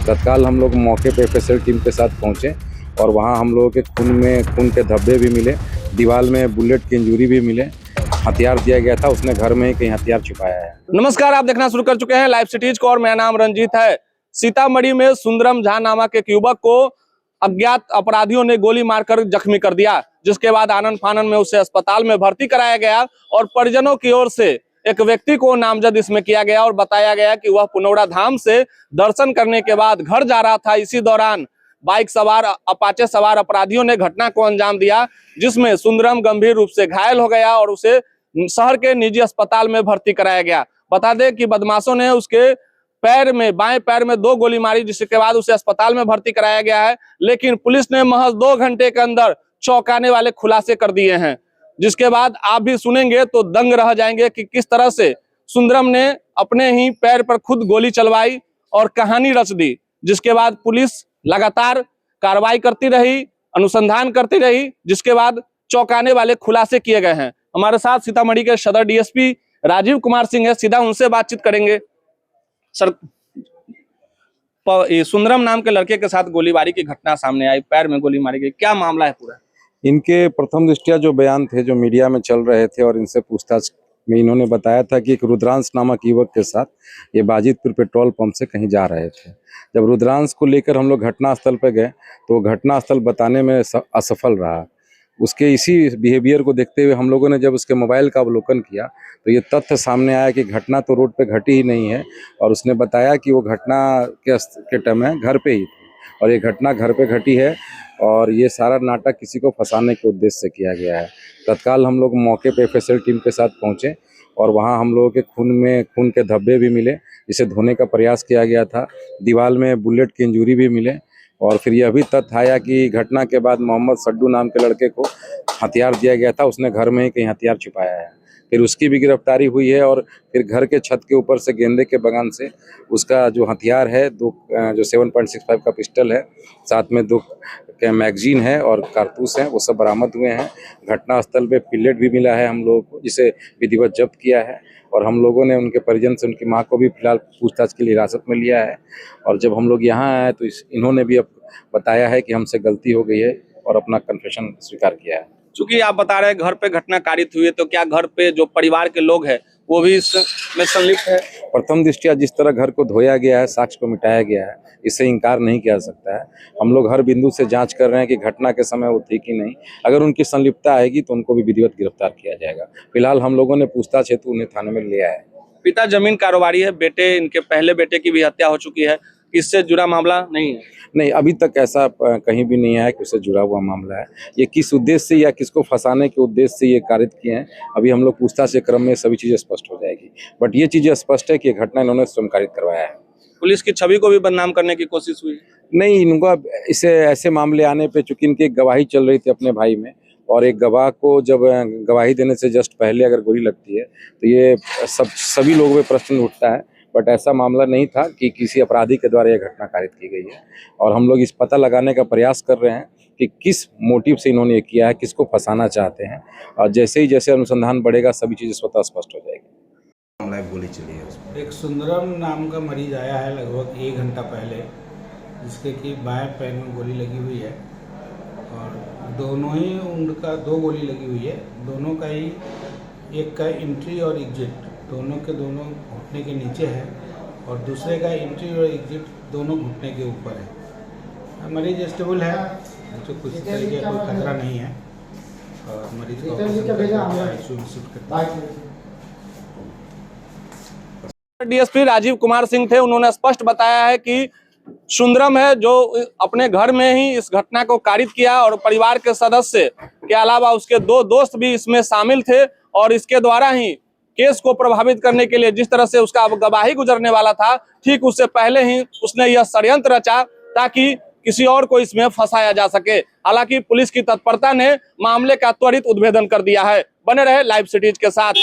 तत्काल हम लोग मौके पे एफएसएल टीम के साथ पहुंचे और वहां हम लोगों के खून के धब्बे भी मिले, दीवार में बुलेट की इंजरी भी मिले, हथियार दिया गया था, उसने घर में ही कहीं हथियार छुपाया है। नमस्कार, आप देखना शुरू कर चुके हैं लाइव सिटीज को और मेरा नाम रंजीत है। सीतामढ़ी में सुंदरम झा नामक एक युवक को अज्ञात अपराधियों ने गोली मारकर जख्मी कर दिया, जिसके बाद आनन फानन में उसे अस्पताल में भर्ती कराया गया और परिजनों की ओर से एक व्यक्ति को नामजद इसमें किया गया और बताया गया कि वह पुनौरा धाम से दर्शन करने के बाद घर जा रहा था। इसी दौरान बाइक सवार अपाचे सवार अपराधियों ने घटना को अंजाम दिया, जिसमें सुंदरम गंभीर रूप से घायल हो गया और उसे शहर के निजी अस्पताल में भर्ती कराया गया। बता दें कि बदमाशों ने उसके बाएं पैर में 2 गोली मारी, जिसके बाद उसे अस्पताल में भर्ती कराया गया है। लेकिन पुलिस ने महज 2 घंटे के अंदर चौंकाने वाले खुलासे कर दिए हैं, जिसके बाद आप भी सुनेंगे तो दंग रह जाएंगे कि किस तरह से सुंदरम ने अपने ही पैर पर खुद गोली चलवाई और कहानी रच दी। जिसके बाद पुलिस लगातार कार्रवाई करती रही, अनुसंधान करती रही, जिसके बाद चौंकाने वाले खुलासे किए गए हैं। हमारे साथ सीतामढ़ी के सदर डीएसपी राजीव कुमार सिंह है, सीधा उनसे बातचीत करेंगे। सर, सुंदरम नाम के लड़के के साथ गोलीबारी की घटना सामने आई, पैर में गोली मारी गई, क्या मामला है पूरा? इनके प्रथम दृष्टया जो बयान थे जो मीडिया में चल रहे थे और इनसे पूछताछ में इन्होंने बताया था कि एक रुद्रांश नामक युवक के साथ ये बाजितपुर पेट्रोल पंप से कहीं जा रहे थे। जब रुद्रांश को लेकर हम लोग घटनास्थल पर गए तो घटनास्थल बताने में असफल रहा। उसके इसी बिहेवियर को देखते हुए हम लोगों ने जब उसके मोबाइल का अवलोकन किया तो ये तथ्य सामने आया कि घटना तो रोड पे घटी ही नहीं है और उसने बताया कि वो घटना के टाइम में घर पे ही थी और ये घटना घर पे घटी है और ये सारा नाटक किसी को फंसाने के उद्देश्य से किया गया है। तत्काल हम लोग मौके पे एफएसएल टीम के साथ पहुंचे और वहां हम लोगों के खून के धब्बे भी मिले, जिसे धोने का प्रयास किया गया था। दीवार में बुलेट की इंजरी भी मिले और फिर यह भी तथ्य आया कि घटना के बाद मोहम्मद सड्डू नाम के लड़के को हथियार दिया गया था, उसने घर में ही कहीं हथियार छुपाया है। फिर उसकी भी गिरफ्तारी हुई है और फिर घर के छत के ऊपर से गेंदे के बगान से उसका जो हथियार है, जो 7.65 का पिस्टल है, साथ में 2 मैगजीन है और कारतूस हैं, वो सब बरामद हुए हैं। घटनास्थल पे पिलेट भी मिला है हम लोगों को, जिसे विधिवत जब्त किया है और हम लोगों ने उनके परिजन से उनकी मां को भी फिलहाल पूछताछ के लिए हिरासत में लिया है। और जब हम लोग यहाँ आए तो इन्होंने भी अब बताया है कि हमसे गलती हो गई है और अपना कन्फेशन स्वीकार किया है। चूंकि आप बता रहे हैं घर पे घटना कारित हुई है, तो क्या घर पे जो परिवार के लोग हैं वो भी इसमें संलिप्त है? प्रथम दृष्टया जिस तरह घर को धोया गया है, साक्ष्य को मिटाया गया है, इससे इनकार नहीं किया सकता है। हम लोग हर बिंदु से जांच कर रहे हैं कि घटना के समय वो थी कि नहीं। अगर उनकी संलिप्तता आएगी तो उनको भी विधिवत गिरफ्तार किया जाएगा। फिलहाल हम लोगों ने पूछताछ हेतु उन्हें थाने में लिया है। पिता जमीन कारोबारी है, इनके पहले बेटे की भी हत्या हो चुकी है, इससे जुड़ा मामला नहीं है? नहीं, अभी तक ऐसा कहीं भी नहीं आया कि उससे जुड़ा हुआ मामला है। ये किस उद्देश्य से या किसको फंसाने के उद्देश्य से ये कारित किए हैं, अभी हम लोग पूछताछ के क्रम में सभी चीजें स्पष्ट हो जाएगी। बट ये चीजें स्पष्ट है कि ये घटना इन्होंने स्वयं कारित करवाया है। पुलिस की छवि को भी बदनाम करने की कोशिश हुई? नहीं, इनका इसे ऐसे मामले आने पे, चूंकि इनकी गवाही चल रही थी अपने भाई में और एक गवाह को जब गवाही देने से जस्ट पहले अगर गोली लगती है तो ये सभी लोगों में प्रश्न उठता है। बट ऐसा मामला नहीं था कि किसी अपराधी के द्वारा यह घटना कारित की गई है और हम लोग इस पता लगाने का प्रयास कर रहे हैं कि किस मोटिव से इन्होंने ये किया है, किसको फंसाना चाहते हैं। और जैसे अनुसंधान बढ़ेगा सभी चीज़ें स्वतः स्पष्ट हो जाएगी। मामला गोली चली है। एक सुंदरम नाम का मरीज आया है लगभग 1 घंटा पहले, जिसके कि बाएं पैर में गोली लगी हुई है और दोनों ही उनका 2 गोली लगी हुई है। दोनों का ही, एक का एंट्री और एग्जिट दोनों के दोनों घुटने के नीचे है और दूसरे का एंट्री और एग्जिट दोनों घुटने के ऊपर है। मरीज स्टेबल है, तो कुछ तरीके का कोई खतरा नहीं है और मरीज को डीएसपी राजीव कुमार सिंह थे, उन्होंने स्पष्ट बताया है कि सुंदरम है जो अपने घर में ही इस घटना को कारित किया और परिवार के सदस्य के अलावा उसके 2 दोस्त भी इसमें शामिल थे और इसके द्वारा ही केस को प्रभावित करने के लिए जिस तरह से उसका गवाही गुजरने वाला था, ठीक उससे पहले ही उसने यह षड्यंत्र रचा ताकि किसी और को इसमें फंसाया जा सके। हालांकि पुलिस की तत्परता ने मामले का त्वरित उद्भेदन कर दिया है। बने रहे लाइव सिटीज के साथ।